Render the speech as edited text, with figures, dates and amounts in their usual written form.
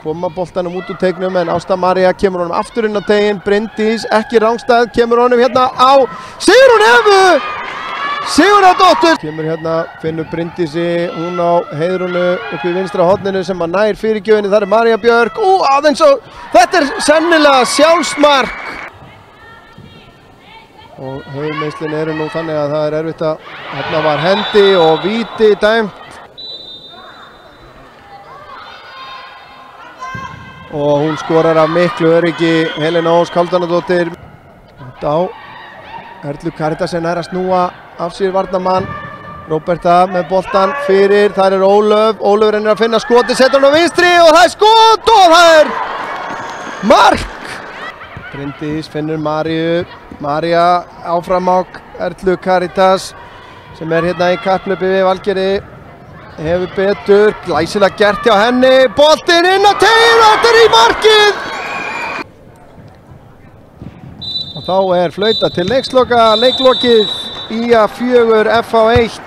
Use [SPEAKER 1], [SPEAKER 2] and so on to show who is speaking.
[SPEAKER 1] koma boltanum út úr teignum en Ásta María kemur honum aftur inn á teiginn. Bryndís ekki rangstæð, kemur honum hérna á Sigrún Evu Sigurðardóttur. Kemur hérna, finnur Bryndísi, hún á Heiðrúnu upp í vinstra horninu sem að nær fyrirgjöfinni. Það er María Björk, aðeins og þetta er sennilega sjálfsmark. Og höfuðmeiðslin eru nú þannig að það er erfitt að hérna var hendi og víti dæmt. Og hún skorar af miklu öryggi, Helena Ós Kálfdanadóttir. Þetta á Erlu Karítas sem er að snúa af sér varnarmann. Róberta með boltan fyrir, þar er Ólöf. Ólöf reynir að finna skoti, setur hann á vinstri og það er skot og það er mark! Bryndís finnur Maríu. María áfram á Erlu Karítas sem er hérna í kapphlaupi við Valgerði. Hefur betur, glæsilega gert hjá henni, boltinn inn á teiginn og þetta er í markið! Og þá er flautað til leiklokið, IA 4, FH 1.